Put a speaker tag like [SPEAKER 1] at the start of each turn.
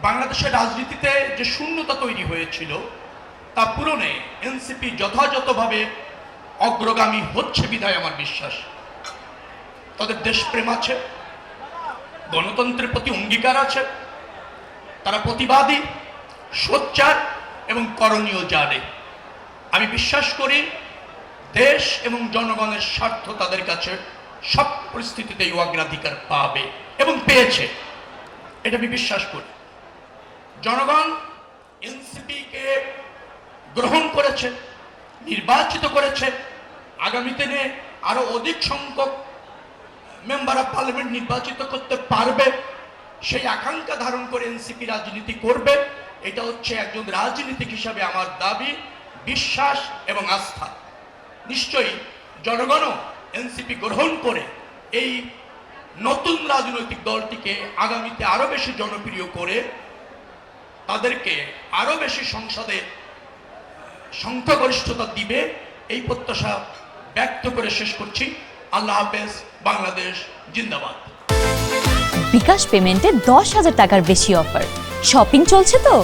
[SPEAKER 1] বাংলাদেশের রাজনীতিতে যে শূন্যতা তৈরি হয়েছিল তা পূরণে এনসিপি যথাযথভাবে অগ্রগামী হচ্ছে বিধায় আমার বিশ্বাস। তাদের দেশপ্রেম আছে, গণতন্ত্রের প্রতি অঙ্গীকার আছে, তারা প্রতিবাদী, সোচ্চার এবং করণীয় জানে। আমি বিশ্বাস করি দেশ এবং জনগণের স্বার্থ তাদের কাছে সব পরিস্থিতিতেই অগ্রাধিকার পাবে এবং পেয়েছে, এটা আমি বিশ্বাস করি। জনগণ এনসিপিকে গ্রহণ করেছে, নির্বাচিত করেছে। আগামী দিনে আরো অধিক সংখ্যক মেম্বার অফ পার্লামেন্ট নির্বাচিত করতে পারবে, সেই আকাঙ্ক্ষা ধারণ করে এনসিপি রাজনীতি করবে। এটা হচ্ছে একজন রাজনীতিক হিসাবে আমার দাবি, বিশ্বাস এবং আস্থা। নিশ্চয়ই জনগণও এনসিপি গ্রহণ করে এই নতুন রাজনৈতিক দলটিকে আগামীতে আরো বেশি জনপ্রিয় করে তাদেরকে আরো বেশি সংসদে সংখ্যাগরিষ্ঠতা দিবে, এই প্রত্যাশা ব্যক্ত করে শেষ করছি। আল্লাহ হাফেজ। বাংলাদেশ জিন্দাবাদ।
[SPEAKER 2] বিকাশ পেমেন্টে 10,000 টাকার বেশি অফার। শপিং চলছে তো।